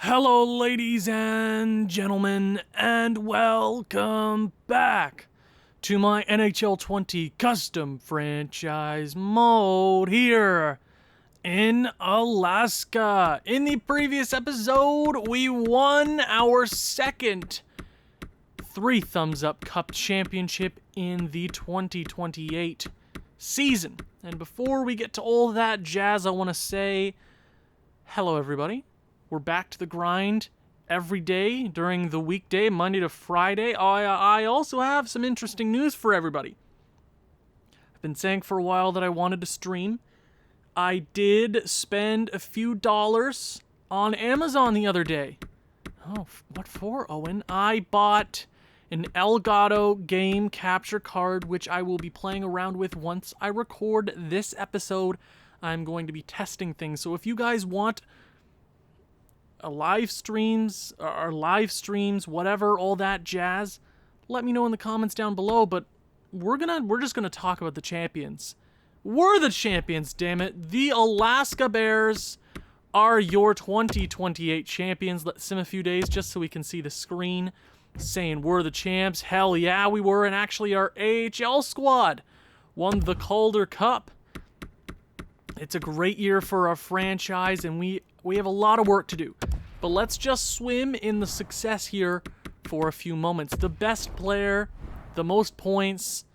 Hello, ladies and gentlemen, and welcome back to my NHL 20 custom franchise mode here in Alaska. In the previous episode, we won our second 3 Thumbs Up Cup championship in the 2028 season. And before we get to all that jazz, I want to say hello, everybody. We're back to the grind every day during the weekday, Monday to Friday. I also have some interesting news for everybody. I've been saying for a while that I wanted to stream. I did spend a few dollars on Amazon the other day. Oh, what for, Owen? I bought an Elgato game capture card, which I will be playing around with once I record this episode. I'm going to be testing things. So if you guys want live streams, whatever, all that jazz, let me know in the comments down below. But we're just gonna talk about the champions. We're the champions, damn it. The Alaska Bears are your 2028 champions. Let's sim a few days just so we can see the screen saying we're the champs. Hell yeah, we were. And actually our AHL squad won the Calder Cup. It's a great year for our franchise, and we have a lot of work to do. But let's just swim in the success here for a few moments. The best player, the most points,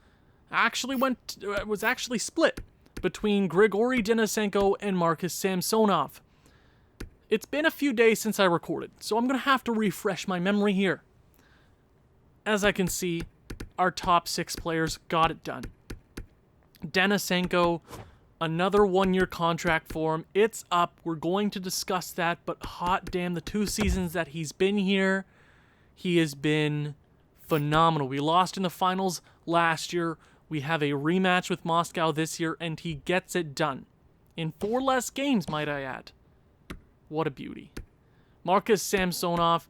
was actually split between Grigory Denisenko and Marcus Samsonov. It's been a few days since I recorded, so I'm going to have to refresh my memory here. As I can see, our top 6 players got it done. Denisenko, another 1-year contract for him. It's up. We're going to discuss that, but hot damn, the 2 seasons that he's been here, he has been phenomenal. We lost in the finals last year. We have a rematch with Moscow this year, and he gets it done. In 4 less games, might I add. What a beauty. Marcus Samsonov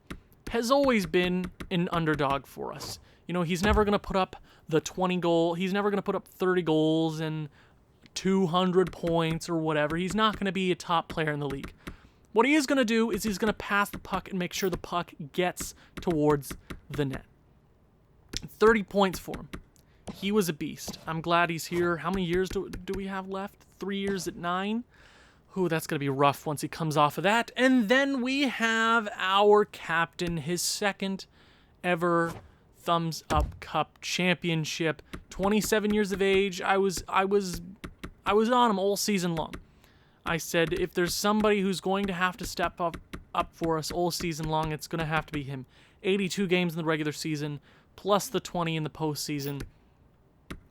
has always been an underdog for us. You know, he's never going to put up the 20 goal. He's never going to put up 30 goals and 200 points or whatever. He's not going to be a top player in the league. What he is going to do is he's going to pass the puck and make sure the puck gets towards the net. 30 points for him. He was a beast. I'm glad he's here. How many years do we have left? 3 years at 9? Ooh, that's going to be rough once he comes off of that. And then we have our captain, his second ever Thumbs Up Cup championship. 27 years of age. I was on him all season long. I said, if there's somebody who's going to have to step up for us all season long, it's going to have to be him. 82 games in the regular season, plus the 20 in the postseason.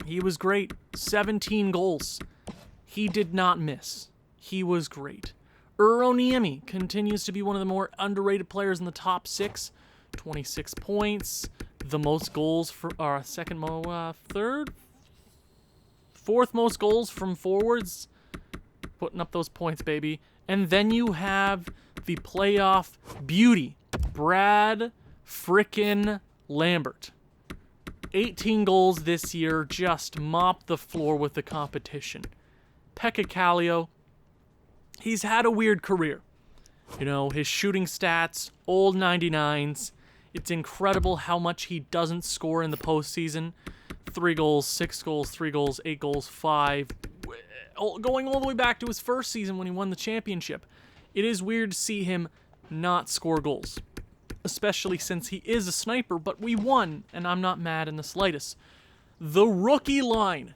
He was great. 17 goals. He did not miss. He was great. Eero Niemi continues to be one of the more underrated players in the top 6. 26 points. The most goals for our fourth most goals from forwards. Putting up those points, baby. And then you have the playoff beauty, Brad frickin' Lambert. 18 goals this year, just mopped the floor with the competition. Pekka Kallio, he's had a weird career. You know, his shooting stats, old 99s. It's incredible how much he doesn't score in the postseason. 3 goals, 6 goals, 3 goals, 8 goals, 5. Going all the way back to his first season when he won the championship. It is weird to see him not score goals. Especially since he is a sniper, but we won, and I'm not mad in the slightest. The rookie line.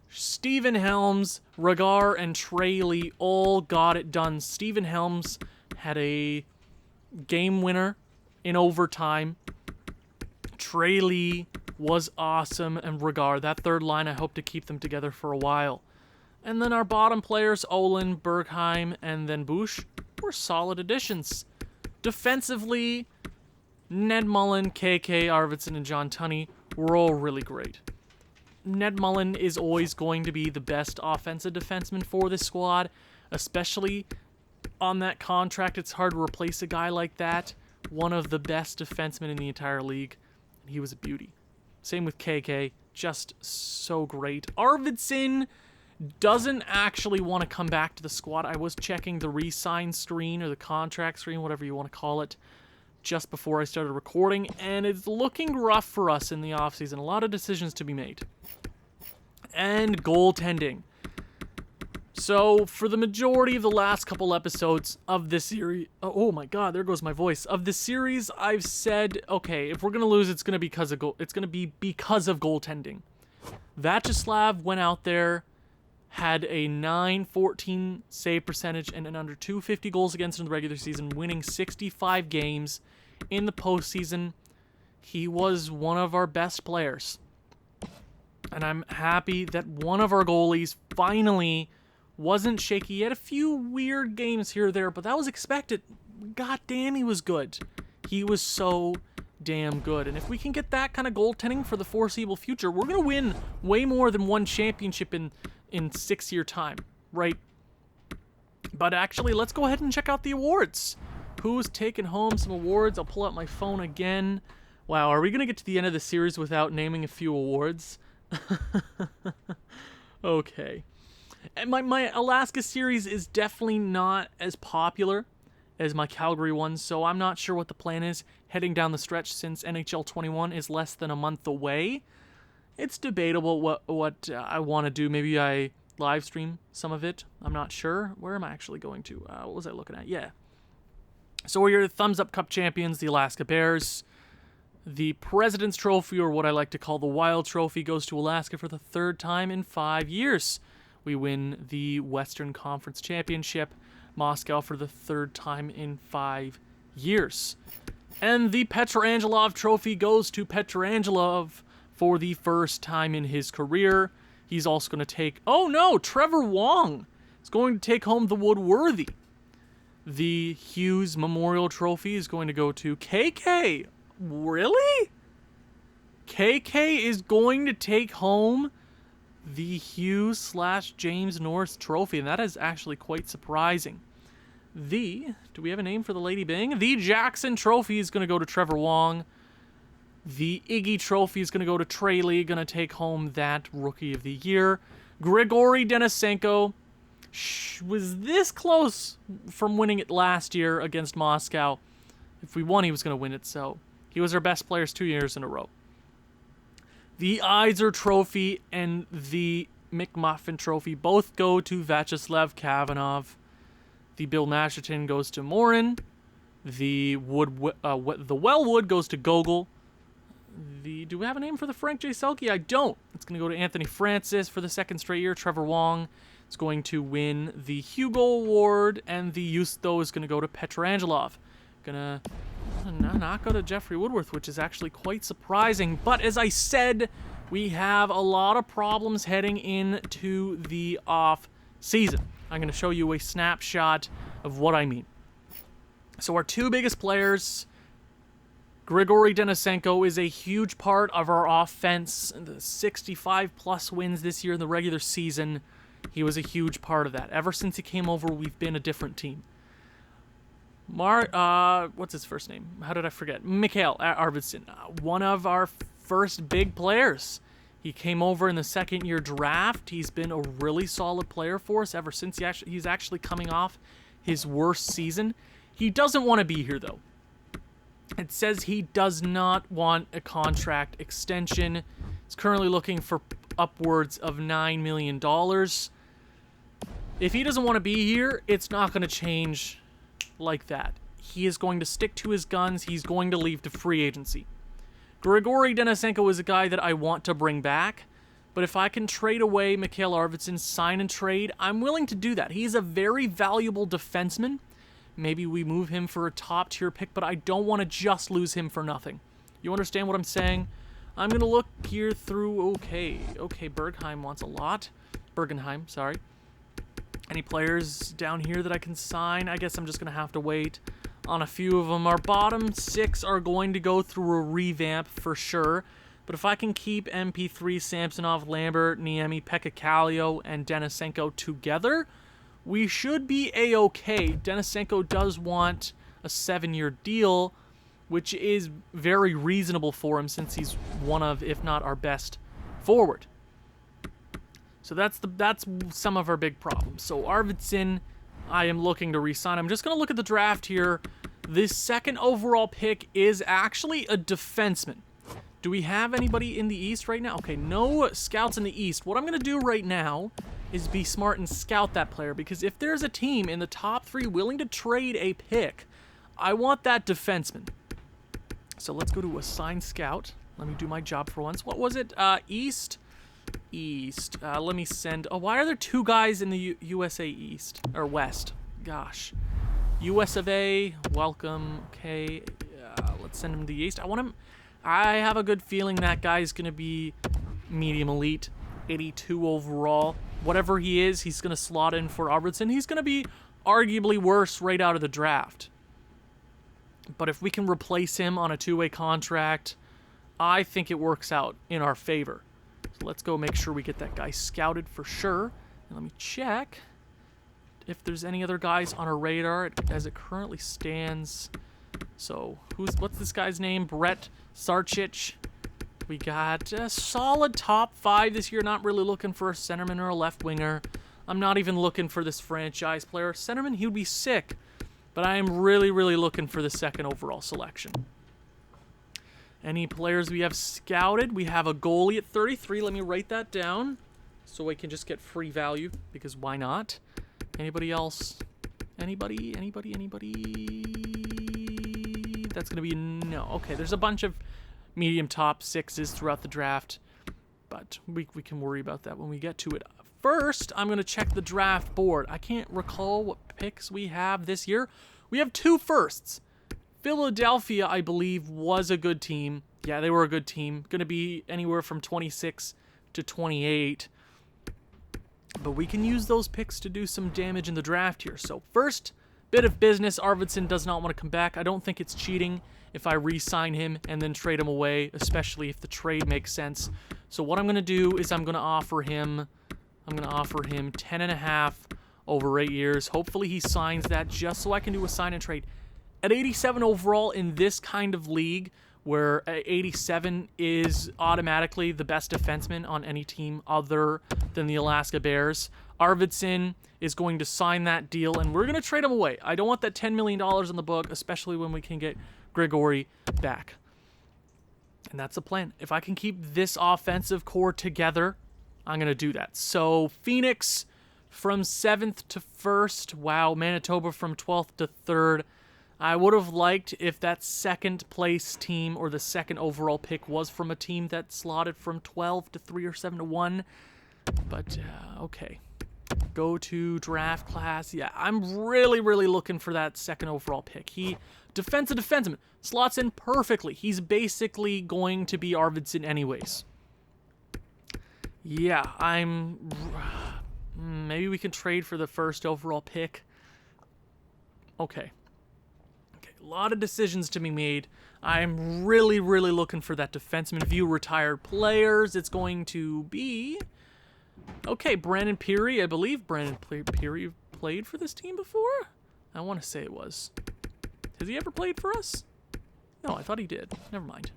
Steven Helms, Ragar, and Trey Lee all got it done. Steven Helms had a game winner in overtime. Trey Lee was awesome, and Ragar, that third line, I hope to keep them together for a while. And then our bottom players, Olin, Bergheim, and then Bush, were solid additions. Defensively, Ned Mullen, KK, Arvidsson, and John Tunney were all really great. Ned Mullen is always going to be the best offensive defenseman for this squad, especially on that contract. It's hard to replace a guy like that. One of the best defensemen in the entire league. He was a beauty. Same with KK, just so great. Arvidsson doesn't actually want to come back to the squad. I was checking the re-sign screen or the contract screen, whatever you want to call it, just before I started recording, and it's looking rough for us in the offseason. A lot of decisions to be made. And goaltending. So, for the majority of the last couple episodes of this series... Oh my god, there goes my voice. Of this series, I've said, okay, if we're going to lose, it's going to be because of goaltending. Vacheslav went out there, had a .914 save percentage and an under .250 goals against in the regular season, winning 65 games in the postseason. He was one of our best players. And I'm happy that one of our goalies finally wasn't shaky. He had a few weird games here or there, but that was expected. God damn, he was good. He was so damn good. And if we can get that kind of goaltending for the foreseeable future, we're going to win way more than one championship in 6-year time, right? But actually, let's go ahead and check out the awards. Who's taken home some awards? I'll pull out my phone again. Wow, are we going to get to the end of the series without naming a few awards? Okay. And my Alaska series is definitely not as popular as my Calgary one, so I'm not sure what the plan is heading down the stretch since NHL 21 is less than a month away. It's debatable what I want to do. Maybe I live stream some of it. I'm not sure. Where am I actually going to? What was I looking at? Yeah. So we're your Thumbs Up Cup champions, the Alaska Bears. The President's Trophy, or what I like to call the Wild Trophy, goes to Alaska for the 3rd time in 5 years. We win the Western Conference Championship, Moscow, for the 3rd time in 5 years. And the Petrangelov Trophy goes to Petrangelov for the 1st time in his career. He's also going to take... Oh no, Trevor Wong is going to take home the Woodworthy. The Hughes Memorial Trophy is going to go to KK. Really? KK is going to take home the Hughes/James Norris Trophy, and that is actually quite surprising. Do we have a name for the Lady Bing? The Jackson Trophy is going to go to Trevor Wong. The Iggy Trophy is going to go to Trey Lee, going to take home that Rookie of the Year. Grigory Denisenko was this close from winning it last year against Moscow. If we won, he was going to win it, so he was our best players 2 years in a row. The Iser Trophy and the McMuffin Trophy both go to Vyacheslav Kavanov. The Bill Nasherton goes to Morin. The Wellwood goes to Gogol. Do we have a name for the Frank J. Selke? I don't. It's going to go to Anthony Francis for the 2nd straight year. Trevor Wong is going to win the Hugo Award, and the Yusto is going to go to Petrangelov. Gonna not go to Jeffrey Woodworth, which is actually quite surprising. But as I said, we have a lot of problems heading into the off season. I'm going to show you a snapshot of what I mean. So our 2 biggest players, Grigory Denisenko is a huge part of our offense. The 65-plus wins this year in the regular season, he was a huge part of that. Ever since he came over, we've been a different team. What's his first name? How did I forget? Mikhail Arvidsson, one of our first big players. He came over in the 2nd-year draft. He's been a really solid player for us ever since he's actually coming off his worst season. He doesn't want to be here, though. It says he does not want a contract extension. He's currently looking for upwards of $9 million. If he doesn't want to be here, it's not going to change like that. He is going to stick to his guns. He's going to leave to free agency. Grigory Denisenko is a guy that I want to bring back, but if I can trade away Mikhail Arvidsson, sign and trade, I'm willing to do that. He's a very valuable defenseman. Maybe we move him for a top-tier pick, but I don't want to just lose him for nothing. You understand what I'm saying? I'm going to look here through... Okay, Bergheim wants a lot. Bergenheim, sorry. Any players down here that I can sign? I guess I'm just going to have to wait on a few of them. Our bottom 6 are going to go through a revamp for sure. But if I can keep MP3, Samsonov, Lambert, Niemi, Pekka Kallio, and Denisenko together, we should be A-okay. Denisenko does want a 7-year deal, which is very reasonable for him since he's one of, if not our best forward. So that's some of our big problems. So Arvidsson, I am looking to re-sign. I'm just going to look at the draft here. This second overall pick is actually a defenseman. Do we have anybody in the East right now? Okay, no scouts in the East. What I'm going to do right now is be smart and scout that player, because if there's a team in the top 3 willing to trade a pick, I want that defenseman. So let's go to assign scout. Let me do my job for once. What was it? East? East. Let me send... Oh, why are there 2 guys in the USA East? Or West? Gosh. US of A, welcome. Okay, let's send him to the East. I have a good feeling that guy's going to be medium elite, 82 overall. Whatever he is, he's going to slot in for Arvidsson. He's going to be arguably worse right out of the draft. But if we can replace him on a 2-way contract, I think it works out in our favor. So let's go make sure we get that guy scouted for sure. And let me check if there's any other guys on our radar as it currently stands. So what's this guy's name? Brett Sarchich. We got a solid top 5 this year. Not really looking for a centerman or a left winger. I'm not even looking for this franchise player. Centerman, he would be sick. But I am really, really looking for the second overall selection. Any players we have scouted? We have a goalie at 33. Let me write that down so I can just get free value, because why not? Anybody else? Anybody? That's going to be no. Okay, there's a bunch of medium top 6s throughout the draft, but we can worry about that when we get to it. First, I'm going to check the draft board. I can't recall what picks we have this year. We have 2 firsts. Philadelphia, I believe, was a good team. Yeah, they were a good team. Going to be anywhere from 26 to 28. But we can use those picks to do some damage in the draft here. So first bit of business, Arvidsson does not want to come back. I don't think it's cheating if I re-sign him and then trade him away, especially if the trade makes sense. So what I'm going to do is I'm going to offer him 10.5 over 8 years. Hopefully he signs that just so I can do a sign and trade. At 87 overall in this kind of league, where 87 is automatically the best defenseman on any team other than the Alaska Bears, Arvidsson is going to sign that deal, and we're going to trade him away. I don't want that $10 million in the book, especially when we can get Grigory back. And that's the plan. If I can keep this offensive core together, I'm going to do that. So Phoenix from 7th to 1st. Wow, Manitoba from 12th to 3rd. I would have liked if that second place team or the second overall pick was from a team that slotted from 12 to 3 or 7 to 1. But, okay. Go to draft class. Yeah, I'm really, really looking for that second overall pick. Defenseman, slots in perfectly. He's basically going to be Arvidsson anyways. Yeah, maybe we can trade for the first overall pick. Okay. A lot of decisions to be made. I'm really, really looking for that defenseman. View retired players. It's going to be... Okay, Brandon Peary. I believe Brandon Peary played for this team before? I want to say it was. Has he ever played for us? No, I thought he did. Never mind.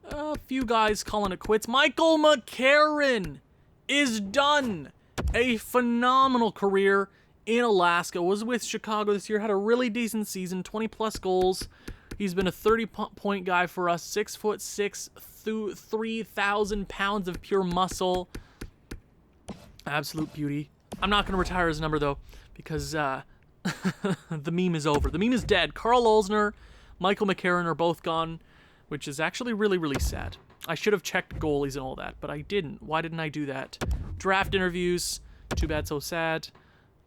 A few guys calling it quits. Michael McCarron is done. A phenomenal career in Alaska. Was with Chicago this year. Had a really decent season. 20-plus goals. He's been a 30-point guy for us. 6'6", 3,000 pounds of pure muscle. Absolute beauty. I'm not going to retire his number, though, because the meme is over. The meme is dead. Carl Olsner, Michael McCarron are both gone, which is actually really, really sad. I should have checked goalies and all that, but I didn't. Why didn't I do that? Draft interviews. Too bad, so sad.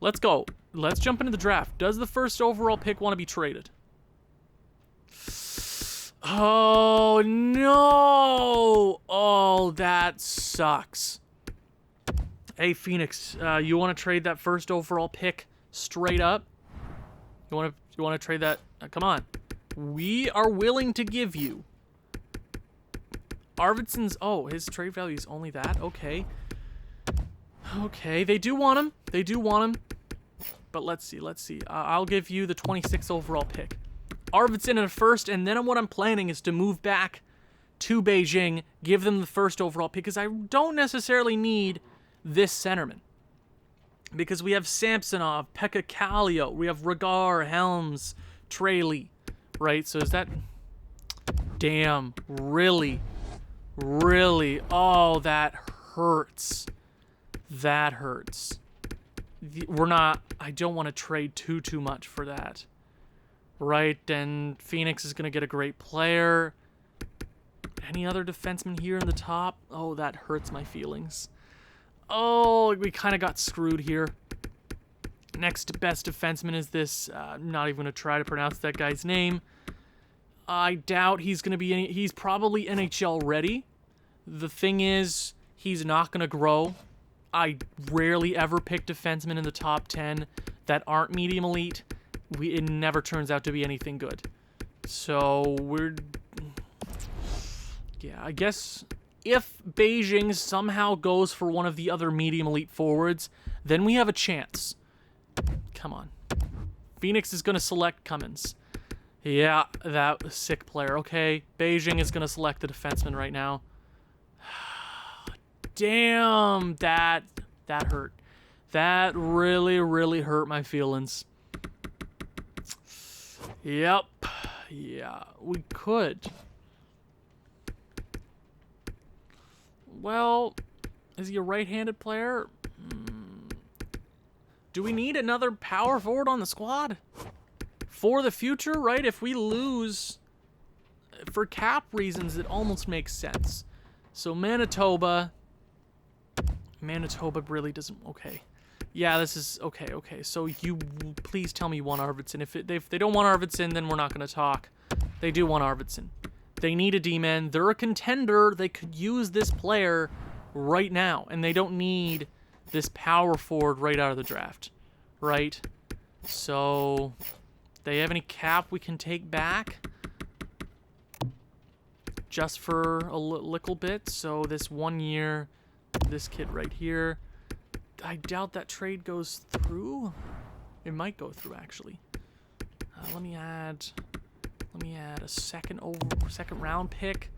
Let's go. Let's jump into the draft. Does the first overall pick want to be traded? Oh, no. Oh, that sucks. Hey, Phoenix, you want to trade that first overall pick straight up? You want to trade that? Come on. We are willing to give you Arvidsson's... Oh, his trade value is only that? Okay. Okay, they do want him. They do want him. But let's see. I'll give you the 26th overall pick. Arvidsson in a first, and then what I'm planning is to move back to Beijing, give them the first overall pick, because I don't necessarily need this centerman. Because we have Samsonov, Pekka Kallio, we have Ragar, Helms, Traley, right? So is that... Damn, really? Really? Oh, that hurts. That hurts. We're not... I don't want to trade too much for that. Right? And Phoenix is going to get a great player. Any other defenseman here in the top? Oh, that hurts my feelings. Oh, we kind of got screwed here. Next best defenseman is this. I'm not even going to try to pronounce that guy's name. I doubt he's going to be... He's probably NHL ready. The thing is, he's not going to grow. I rarely ever pick defensemen in the top 10 that aren't medium elite. It never turns out to be anything good. So, we're... Yeah, I guess if Beijing somehow goes for one of the other medium elite forwards, then we have a chance. Come on. Phoenix is going to select Cummins. Yeah, that was a sick player. Okay, Beijing is going to select the defenseman right now. Damn, that hurt. That really hurt my feelings. Yep. Yeah, we could. Well, is he a right-handed player? Do we need another power forward on the squad? For the future, right? If we lose, for cap reasons, it almost makes sense. So Manitoba really doesn't... Okay. Yeah, this is... Okay. So you please tell me you want Arvidsson. If they don't want Arvidsson, then we're not going to talk. They do want Arvidsson. They need a D-man. They're a contender. They could use this player right now. And they don't need this power forward right out of the draft. Right? So, they have any cap we can take back? Just for a little bit. So, this 1 year, this kid right here. I doubt that trade goes through. It might go through, actually. Let me add a second round pick.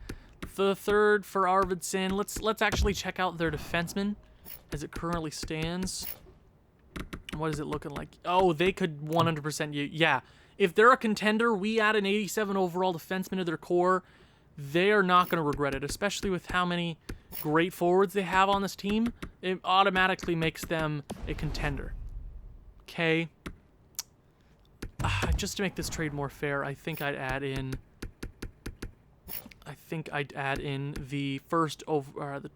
The third for Arvidsson. Let's actually check out their defenseman as it currently stands. What is it looking like? Oh, they could 100% yeah. If they're a contender, we add an 87 overall defenseman to their core. They are not going to regret it, especially with how many great forwards they have on this team. It automatically makes them a contender. Okay. Just to make this trade more fair, I think I'd add in the first over the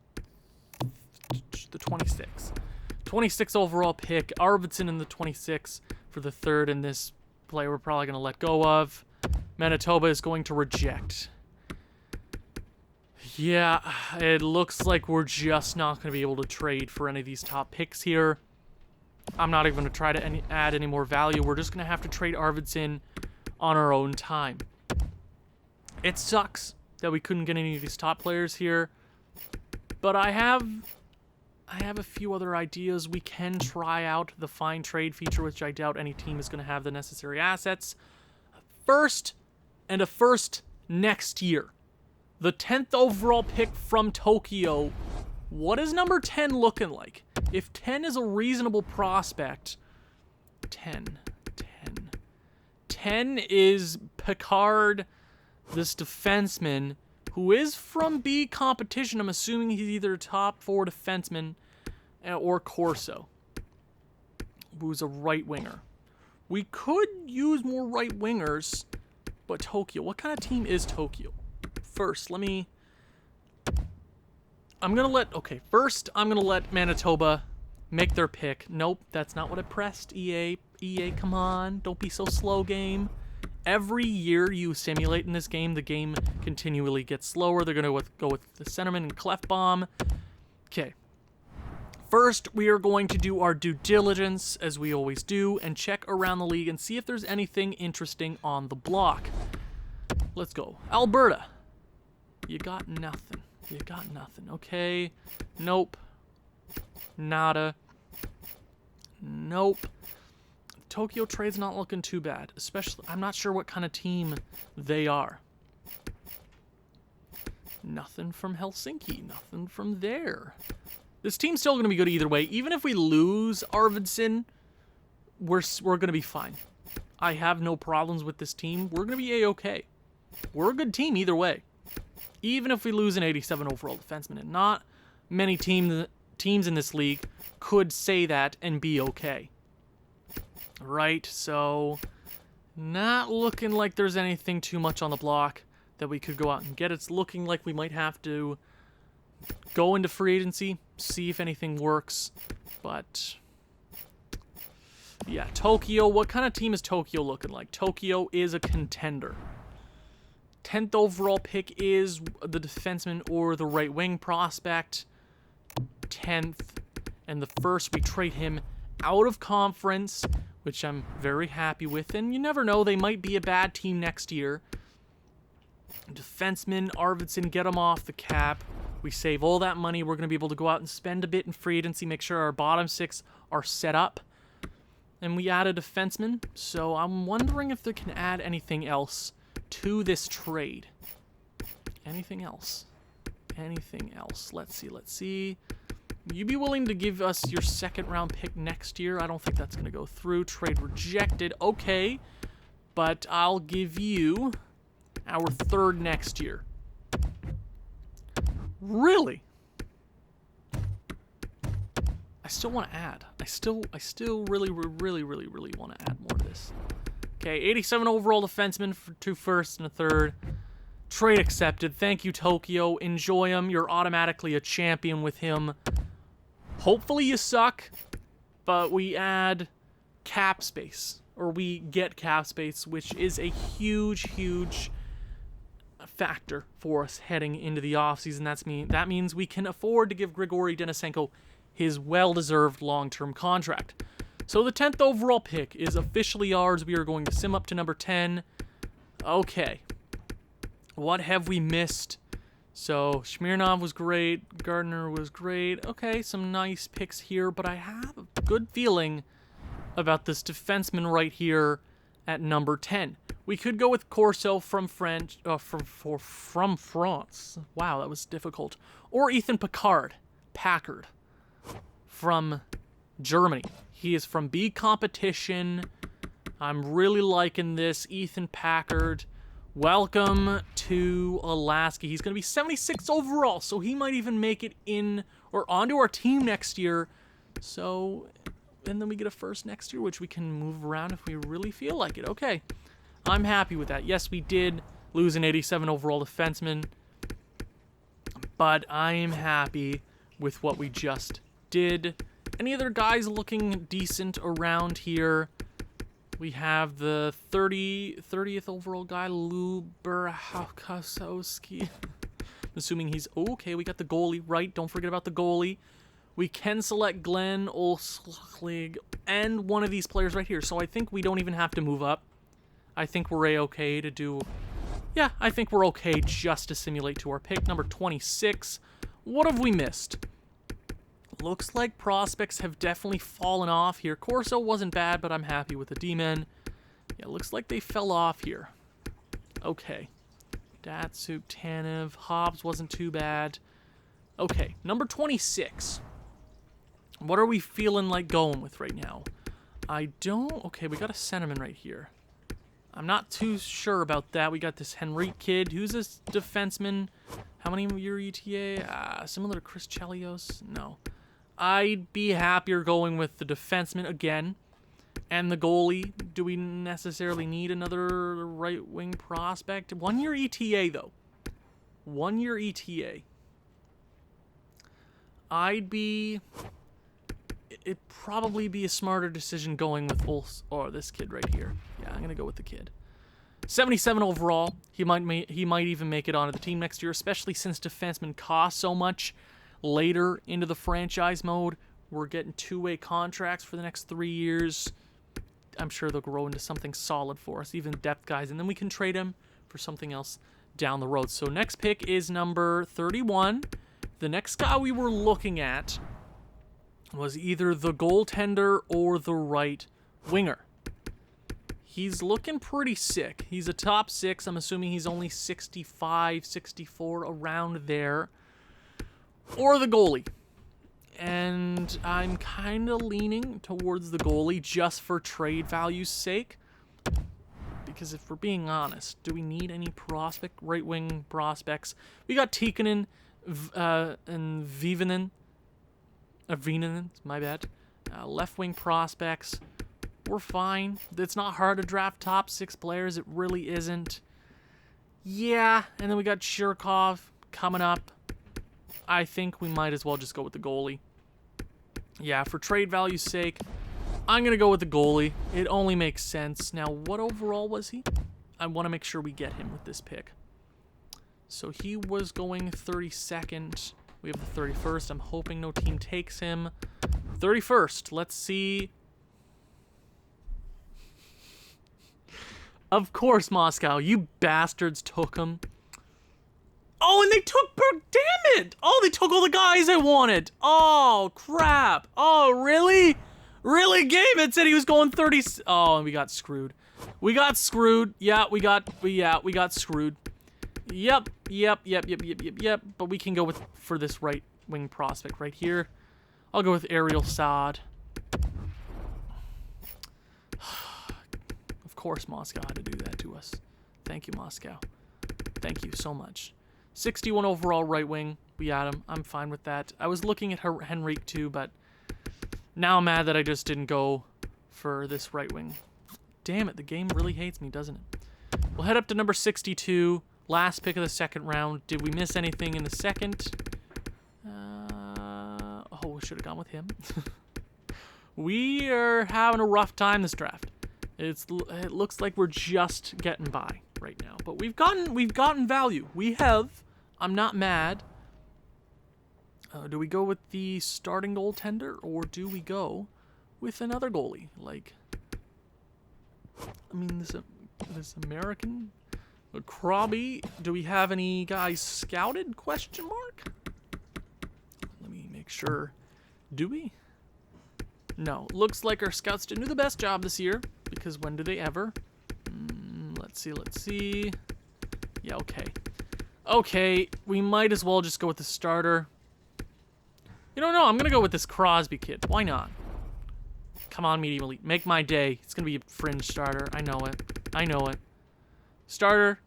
26 overall pick. Arvidsson in the 26 for the third, and this player we're probably going to let go of. Manitoba is going to reject. Yeah, it looks like we're just not going to be able to trade for any of these top picks here. I'm not even going to try to add any more value. We're just going to have to trade Arvidsson on our own time. It sucks that we couldn't get any of these top players here, but I have a few other ideas. We can try out the fine trade feature, which I doubt any team is going to have the necessary assets. First next year. The 10th overall pick from Tokyo. What is number 10 looking like? If 10 is a reasonable prospect, 10 is Picard, this defenseman, who is from B competition. I'm assuming he's either top 4 defenseman or Corso, who's a right winger. We could use more right wingers, but Tokyo, what kind of team is Tokyo? First, I'm going to let Manitoba make their pick. Nope, that's not what I pressed, EA. EA, come on. Don't be so slow, game. Every year you simulate in this game, the game continually gets slower. They're going to go with the centerman and Clefbaum. Okay. First, we are going to do our due diligence, as we always do, and check around the league and see if there's anything interesting on the block. Let's go. Alberta. You got nothing. Okay. Nope. Nada. Nope. Tokyo trade's not looking too bad. Especially, I'm not sure what kind of team they are. Nothing from Helsinki. Nothing from there. This team's still going to be good either way. Even if we lose Arvidsson, we're going to be fine. I have no problems with this team. We're going to be A-okay. We're a good team either way. Even if we lose an 87 overall defenseman, and not many teams in this league could say that and be okay. Right, so not looking like there's anything too much on the block that we could go out and get. It's looking like we might have to go into free agency, see if anything works. But yeah, Tokyo, what kind of team is Tokyo looking like? Tokyo is a contender. 10th overall pick is the defenseman or the right wing prospect. 10th. And the first, we trade him out of conference, which I'm very happy with. And you never know, they might be a bad team next year. Defenseman, Arvidsson, get him off the cap. We save all that money. We're going to be able to go out and spend a bit in free agency, make sure our bottom six are set up. And we add a defenseman, so I'm wondering if they can add anything else to this trade. Anything else? Anything else? Let's see. Will you be willing to give us your second round pick next year? I don't think that's going to go through. Trade rejected. Okay. But I'll give you our third next year. Really? I still want to add. I still really want to add more to this. Okay, 87 overall defenseman for 2 firsts and a third. Trade accepted. Thank you, Tokyo. Enjoy him. You're automatically a champion with him. Hopefully you suck, but we add cap space, or we get cap space, which is a huge factor for us heading into the offseason. That means we can afford to give Grigory Denisenko his well-deserved long-term contract. So the 10th overall pick is officially ours. We are going to sim up to number 10. Okay. What have we missed? So Smirnov was great. Gardner was great. Okay, some nice picks here, but I have a good feeling about this defenseman right here at number 10. We could go with Corso from France. Wow, that was difficult. Or Ethan Packard from Germany. He is from B competition. I'm really liking this. Ethan Packard. Welcome to Alaska. He's going to be 76 overall, so he might even make it in or onto our team next year. So, and then we get a first next year, which we can move around if we really feel like it. Okay, I'm happy with that. Yes, we did lose an 87 overall defenseman, but I am happy with what we just did. Any other guys looking decent around here? We have the 30th overall guy, Luberhakowski. Assuming he's okay. We got the goalie, right? Don't forget about the goalie. We can select Glenn Olslig and one of these players right here. So I think we don't even have to move up. I think we're A-okay to do... Yeah, I think we're okay just to simulate to our pick. Number 26. What have we missed? Looks like prospects have definitely fallen off here. Corso wasn't bad, but I'm happy with the D-men. Yeah, looks like they fell off here. Okay. Datsuk, Tanev, Hobbs wasn't too bad. Okay, number 26. What are we feeling like going with right now? Okay, we got a centerman right here. I'm not too sure about that. We got this Henrique kid. Who's this defenseman? How many year ETA? Similar to Chris Chelios? No. I'd be happier going with the defenseman again. And the goalie. Do we necessarily need another right wing prospect? 1 year ETA, though. 1 year ETA. It'd probably be a smarter decision going with this kid right here. Yeah, I'm going to go with the kid. 77 overall. He might even make it onto the team next year, especially since defensemen cost so much later into the franchise mode. We're getting 2-way contracts for the next 3 years. I'm sure they'll grow into something solid for us, even depth guys, and then we can trade him for something else down the road. So next pick is number 31. The next guy we were looking at was either the goaltender or the right winger. He's looking pretty sick. He's a top 6. I'm assuming he's only 65, 64, around there. Or the goalie. And I'm kind of leaning towards the goalie just for trade value's sake. Because if we're being honest, do we need any right-wing prospects? We got Tikkanen and Vivinen. Vinanen, my bad. Left-wing prospects. We're fine. It's not hard to draft top 6 players. It really isn't. Yeah, and then we got Shirkov coming up. I think we might as well just go with the goalie. Yeah, for trade value's sake, I'm going to go with the goalie. It only makes sense. Now, what overall was he? I want to make sure we get him with this pick. So he was going 32nd. We have the 31st. I'm hoping no team takes him. 31st. Let's see. Of course, Moscow. You bastards took him. Oh, and they took damn it! Oh, they took all the guys I wanted. Oh, crap. Oh, really? Really, Gabe? It said he was going 30. Oh, and we got screwed. We got screwed. Yeah, we got screwed. Yep. But we can go for this right wing prospect right here. I'll go with Ariel Saad. Of course, Moscow had to do that to us. Thank you, Moscow. Thank you so much. 61 overall right wing. We got him. I'm fine with that. I was looking at Henrique too, but now I'm mad that I just didn't go for this right wing. Damn it, the game really hates me, doesn't it? We'll head up to number 62. Last pick of the second round. Did we miss anything in the second? Oh, we should have gone with him. We are having a rough time this draft. It looks like we're just getting by right now, but we've gotten value. We have. I'm not mad. Do we go with the starting goaltender, or do we go with another goalie? Like, I mean, this American Krabby. Do we have any guys scouted? Question mark. Let me make sure. Do we? No. Looks like our scouts didn't do the best job this year, because when do they ever? Let's see. Yeah, okay. Okay, we might as well just go with the starter. You don't know, I'm going to go with this Crosby kid. Why not? Come on, Medium Elite. Make my day. It's going to be a fringe starter. I know it. Starter.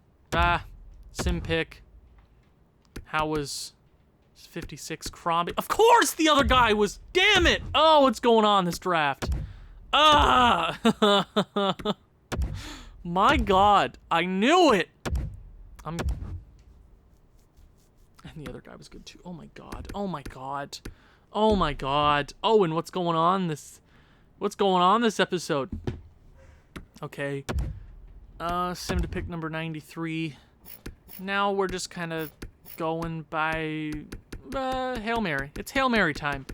Sim pick. How was 56 Crosby? Of course the other guy was. Damn it. Oh, what's going on this draft? My God. I knew it. And the other guy was good too. Oh my God. Oh, and what's going on this episode? Okay. Sim to pick number 93. Now we're just kind of going by Hail Mary. It's Hail Mary time.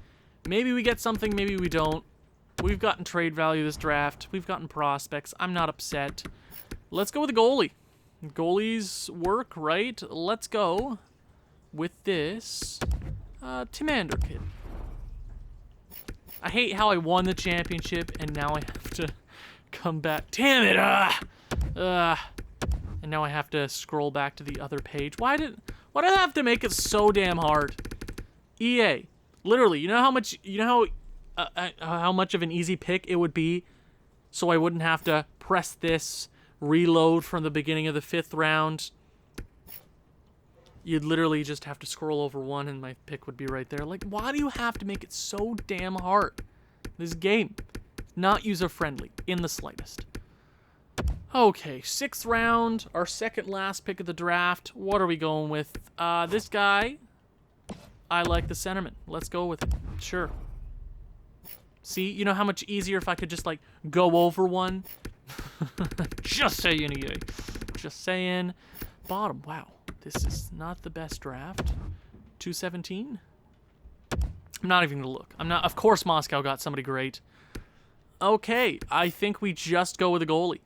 Maybe we get something, maybe we don't. We've gotten trade value this draft. We've gotten prospects. I'm not upset. Let's go with the goalie. Goalies work, right? Let's go with this Timander kid. I hate how I won the championship and now I have to come back. Damn it! And now I have to scroll back to the other page. Why did I have to make it so damn hard? EA, literally, you know how much of an easy pick it would be, so I wouldn't have to press this, reload from the beginning of the 5th round. You'd literally just have to scroll over one and my pick would be right there. Like, why do you have to make it so damn hard? This game is not user-friendly in the slightest. Okay, 6th round, our second last pick of the draft. What are we going with? This guy, I like the centerman. Let's go with it. Sure. See, you know how much easier if I could just, like, go over one? Just saying, EA. Just saying. Bottom, wow. This is not the best draft. 217? I'm not even gonna look. Of course Moscow got somebody great. Okay, I think we just go with a goalie.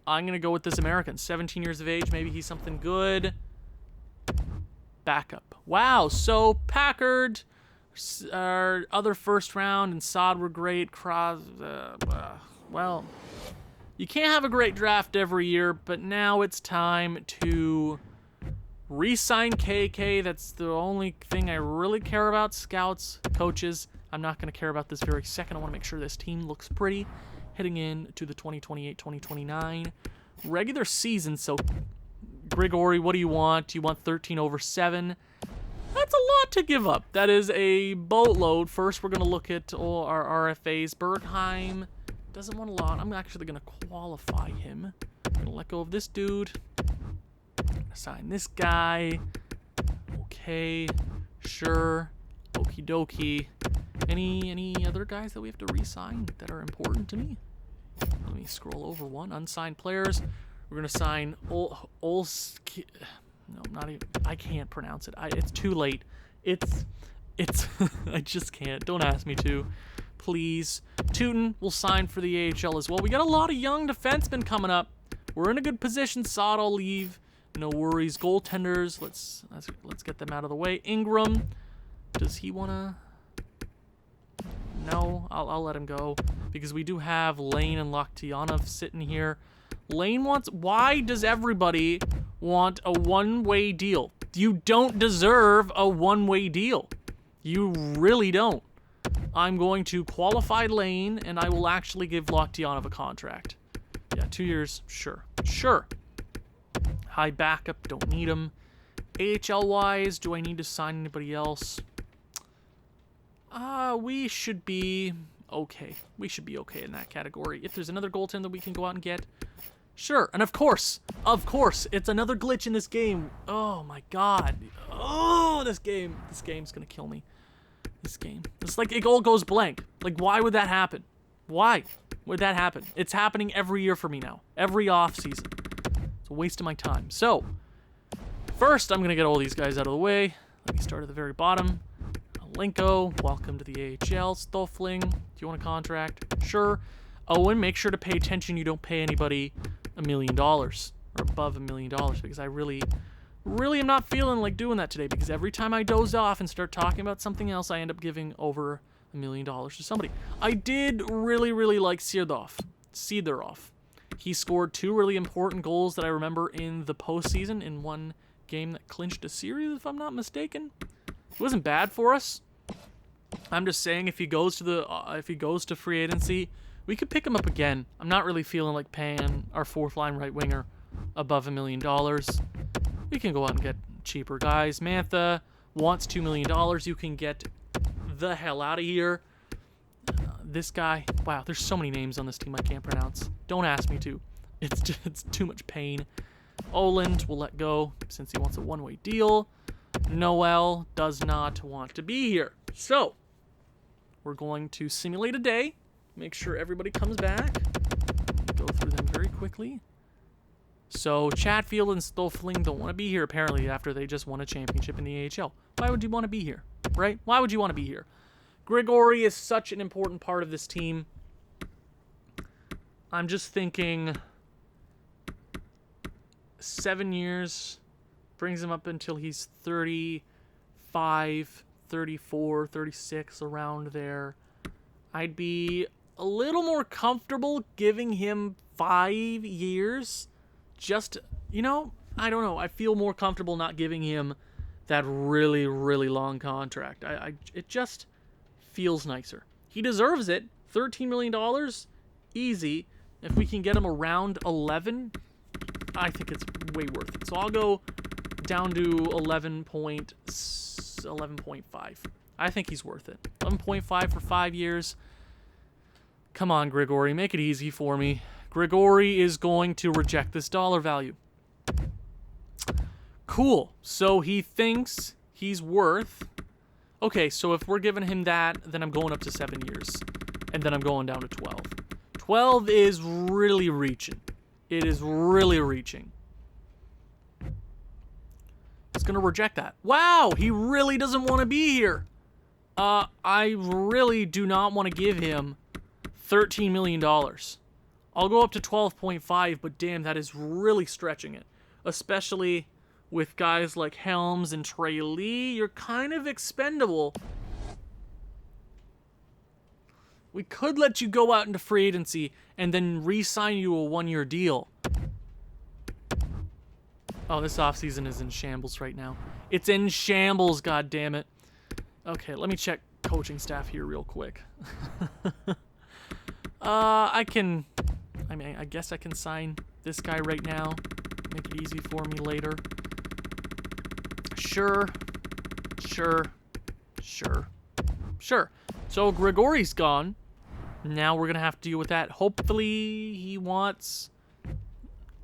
I'm gonna go with this American. 17 years of age, maybe he's something good. Backup. Wow, so Packard, our other first round, and Saad were great. Well, you can't have a great draft every year, but now it's time to Re-sign KK. That's the only thing I really care about. Scouts, coaches. I'm not going to care about this very second. I want to make sure this team looks pretty heading into the 2028-2029 regular season. So, Grigory, what do you want? You want 13 over 7. That's a lot to give up. That is a boatload. First, we're going to look at all our RFAs. Bergheim doesn't want a lot. I'm actually going to qualify him. I'm going to let go of this dude. Sign this guy. Okay. Sure. Okie dokie. Any other guys that we have to re-sign that are important to me? Let me scroll over one. Unsigned players. We're going to sign No, not even. I can't pronounce it. It's too late. It's. I just can't. Don't ask me to. Please. Tootin will sign for the AHL as well. We got a lot of young defensemen coming up. We're in a good position. Sod will leave. No worries. Goaltenders. Let's get them out of the way. Ingram. Does he wanna? No. I'll let him go because we do have Lane and Loktionov sitting here. Lane wants. Why does everybody want a one-way deal? You don't deserve a one-way deal. You really don't. I'm going to qualify Lane, and I will actually give Loktionov a contract. Yeah, 2 years. Sure. High backup. Don't need him. AHL-wise, do I need to sign anybody else? We should be okay. We should be okay in that category. If there's another goaltender that we can go out and get, sure. And of course, it's another glitch in this game. Oh my god. Oh, this game's gonna kill me. This game. It's like it all goes blank. Like, why would that happen? Why would that happen? It's happening every year for me now. Every offseason. It's a waste of my time. So, first, I'm gonna get all these guys out of the way. Let me start at the very bottom. Linko, welcome to the AHL. Stoffling, do you want a contract? Sure. Owen, make sure to pay attention you don't pay anybody $1 million or above $1 million because I really am not feeling like doing that today because every time I doze off and start talking about something else, I end up giving over $1 million to somebody. I did really like Sidorov. He scored 2 really important goals that I remember in the postseason in one game that clinched a series, if I'm not mistaken. It wasn't bad for us. I'm just saying if he goes to free agency, we could pick him up again. I'm not really feeling like paying our 4th line right winger above $1 million. We can go out and get cheaper guys. Mantha wants $2 million. You can get the hell out of here. This guy. Wow, there's so many names on this team I can't pronounce. Don't ask me to. It's too much pain. Oland will let go since he wants a one-way deal. Noel does not want to be here. So, we're going to simulate a day. Make sure everybody comes back. Go through them very quickly. So, Chatfield and Stoffling don't want to be here, apparently, after they just won a championship in the AHL. Why would you want to be here, right? Why would you want to be here? Grigory is such an important part of this team. I'm just thinking 7 years brings him up until he's 35, 34, 36, around there. I'd be a little more comfortable giving him 5 years. Just, I don't know. I feel more comfortable not giving him that really long contract. It just feels nicer. He deserves it. $13 million, easy. If we can get him around 11, I think it's way worth it. So I'll go down to 11.5. I think he's worth it. 11.5 for 5 years. Come on, Grigory, make it easy for me. Grigory is going to reject this dollar value. Cool. So he thinks he's worth... Okay, so if we're giving him that, then I'm going up to 7 years. And then I'm going down to 12. 12 is really reaching. It is really reaching. He's going to reject that. Wow, he really doesn't want to be here. I really do not want to give him $13 million. I'll go up to 12.5, but damn, that is really stretching it. Especially with guys like Helms and Trey Lee. You're kind of expendable. We could let you go out into free agency and then re-sign you a 1-year deal. Oh, this offseason is in shambles right now. It's in shambles, god damn it. Okay, let me check coaching staff here real quick. I guess I can sign this guy right now. Make it easy for me later. Sure. So Grigori's gone. Now we're gonna have to deal with that. Hopefully he wants...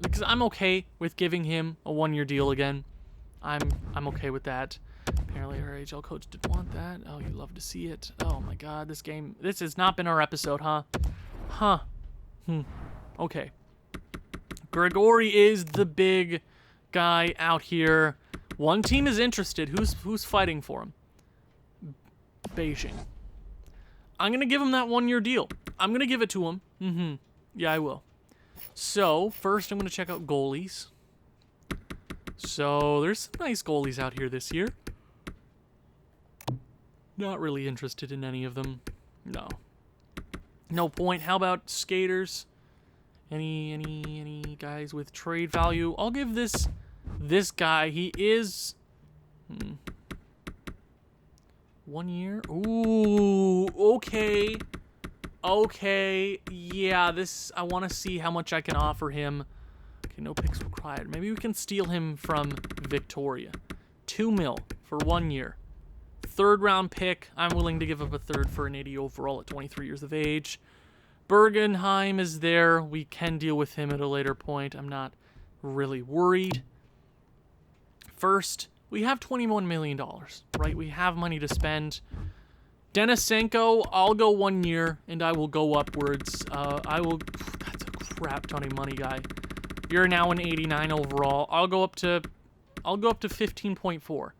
Because I'm okay with giving him a 1-year deal again. I'm okay with that. Apparently our NHL coach didn't want that. Oh, you love to see it. Oh my god, this has not been our episode, huh? Okay. Grigori is the big guy out here. One team is interested. Who's fighting for him? Beijing. I'm gonna give him that 1-year deal. I'm gonna give it to him. Yeah, I will. So, first I'm gonna check out goalies. So, there's some nice goalies out here this year. Not really interested in any of them. No. No point. How about skaters? Any guys with trade value? I'll give this guy. He is 1 year. Ooh, okay. Yeah, I want to see how much I can offer him. Okay, no picks required. Maybe we can steal him from Victoria. 2 mil for 1 year. 3rd round pick. I'm willing to give up a 3rd for an 80 overall at 23 years of age. Bergenheim is there. We can deal with him at a later point. I'm not really worried. First, we have $21 million, right? We have money to spend. Denisenko, I'll go 1 year, and I will go upwards. That's a crap ton of money, guy. You're now an 89 overall. I'll go up to 15.4.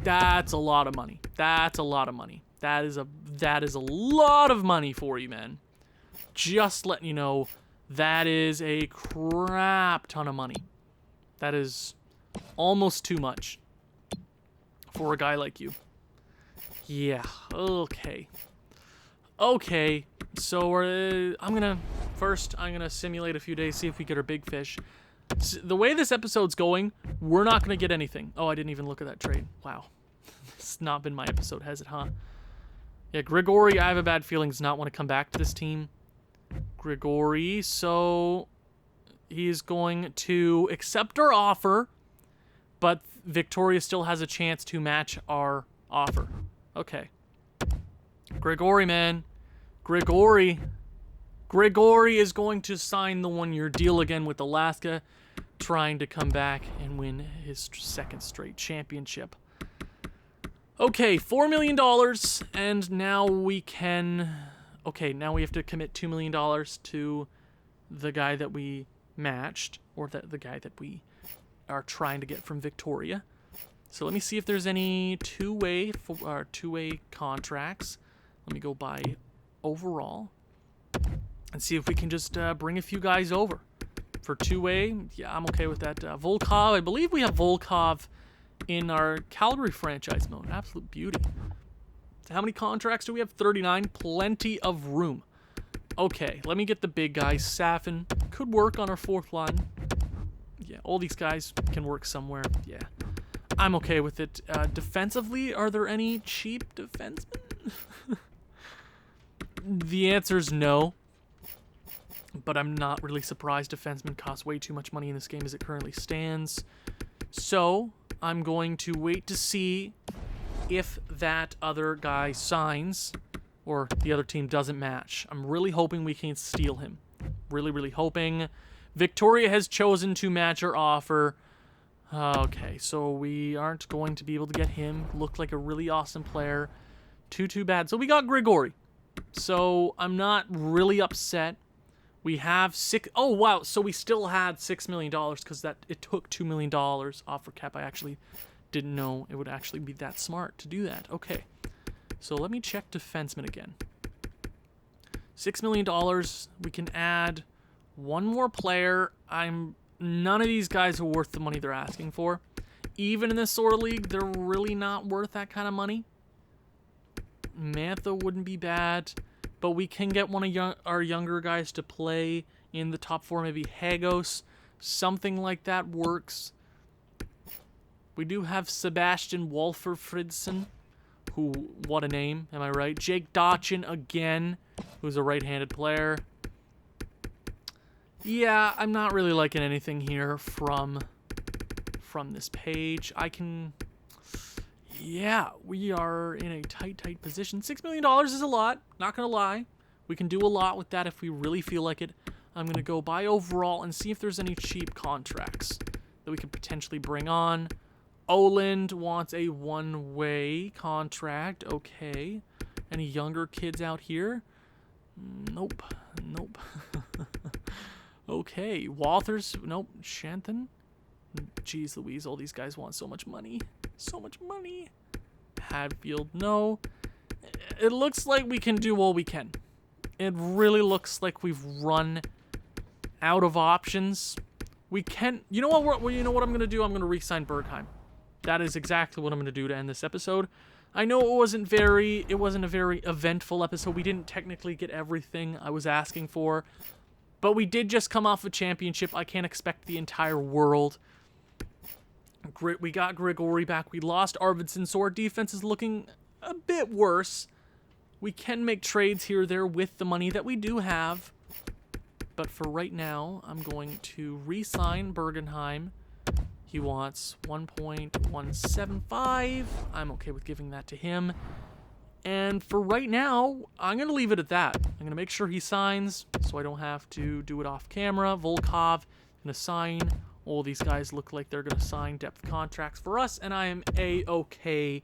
That's a lot of money. That is a lot of money for you, man. Just letting you know, that is a crap ton of money. That is almost too much for a guy like you. Yeah, okay. So I'm gonna simulate a few days, see if we get our big fish. The way this episode's going, we're not gonna get anything. Oh, I didn't even look at that trade. Wow. It's not been my episode, has it, huh? Yeah, Grigori, I have a bad feeling, does not want to come back to this team. Grigori, so he's going to accept our offer, but Victoria still has a chance to match our offer. Okay. Grigori, man. Grigori is going to sign the 1-year deal again with Alaska, trying to come back and win his 2nd straight championship. Okay, $4 million, and now we can... Okay, now we have to commit $2 million to the guy that we matched, or the guy that we are trying to get from Victoria. So let me see if there's any two-way contracts. Let me go by overall and see if we can just bring a few guys over for 2-way. Yeah, I'm okay with that. Volkov, I believe we have Volkov in our Calgary franchise mode. Absolute beauty. How many contracts do we have? 39. Plenty of room. Okay, let me get the big guys. Safin could work on our 4th line. Yeah, all these guys can work somewhere. Yeah, I'm okay with it. Defensively, are there any cheap defensemen? The answer is no. But I'm not really surprised. Defensemen cost way too much money in this game as it currently stands. So, I'm going to wait to see if that other guy signs or the other team doesn't match. I'm really hoping we can steal him. Really hoping. Victoria has chosen to match our offer. Okay, so we aren't going to be able to get him. Looked like a really awesome player. Too bad. So we got Grigori. So I'm not really upset. We have oh wow, so we still had $6 million because it took $2 million off for cap. I actually didn't know it would actually be that smart to do that. Okay, so let me check defenseman again. $6 million. We can add one more player. None of these guys are worth the money they're asking for. Even in this sort of league, they're really not worth that kind of money. Mantha wouldn't be bad, but we can get one of our younger guys to play in the top 4, maybe Hagos. Something like that works. We do have Sebastian Wolferfridson, who, what a name, am I right? Jake Dotchin again, who's a right-handed player. Yeah, I'm not really liking anything here from this page. Yeah, we are in a tight position. $6 million is a lot, not going to lie. We can do a lot with that if we really feel like it. I'm going to go buy overall and see if there's any cheap contracts that we could potentially bring on. Oland wants a one-way contract. Okay. Any younger kids out here? Nope. Okay. Walters? Nope. Shanton? Jeez Louise, all these guys want so much money. So much money. Hadfield, no. It looks like we can do all we can. It really looks like we've run out of options. We can... You know what I'm going to do? I'm going to re-sign Bergheim. That is exactly what I'm going to do to end this episode. I know it wasn't a very eventful episode. We didn't technically get everything I was asking for. But we did just come off a championship. I can't expect the entire world. We got Grigori back. We lost Arvidsson, so our defense is looking a bit worse. We can make trades here or there with the money that we do have. But for right now, I'm going to re-sign Bergenheim. He wants 1.175. I'm okay with giving that to him. And for right now, I'm going to leave it at that. I'm going to make sure he signs so I don't have to do it off camera. Volkov going to sign. All these guys look like they're going to sign depth contracts for us, and I am A-okay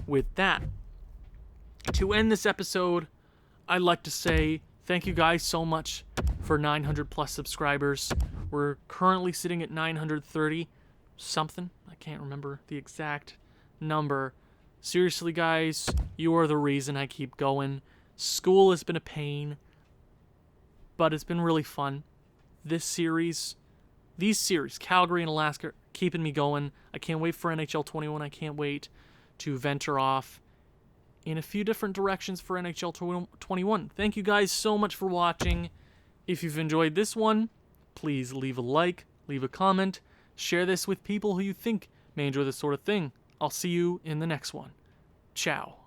with that. To end this episode, I'd like to say thank you guys so much for 900 plus subscribers. We're currently sitting at 930 something. I can't remember the exact number. Seriously, guys, you are the reason I keep going. School has been a pain, but it's been really fun. These series, Calgary and Alaska, keeping me going. I can't wait for NHL 21. I can't wait to venture off in a few different directions for NHL 21. Thank you guys so much for watching. If you've enjoyed this one, please leave a like, leave a comment, share this with people who you think may enjoy this sort of thing. I'll see you in the next one. Ciao.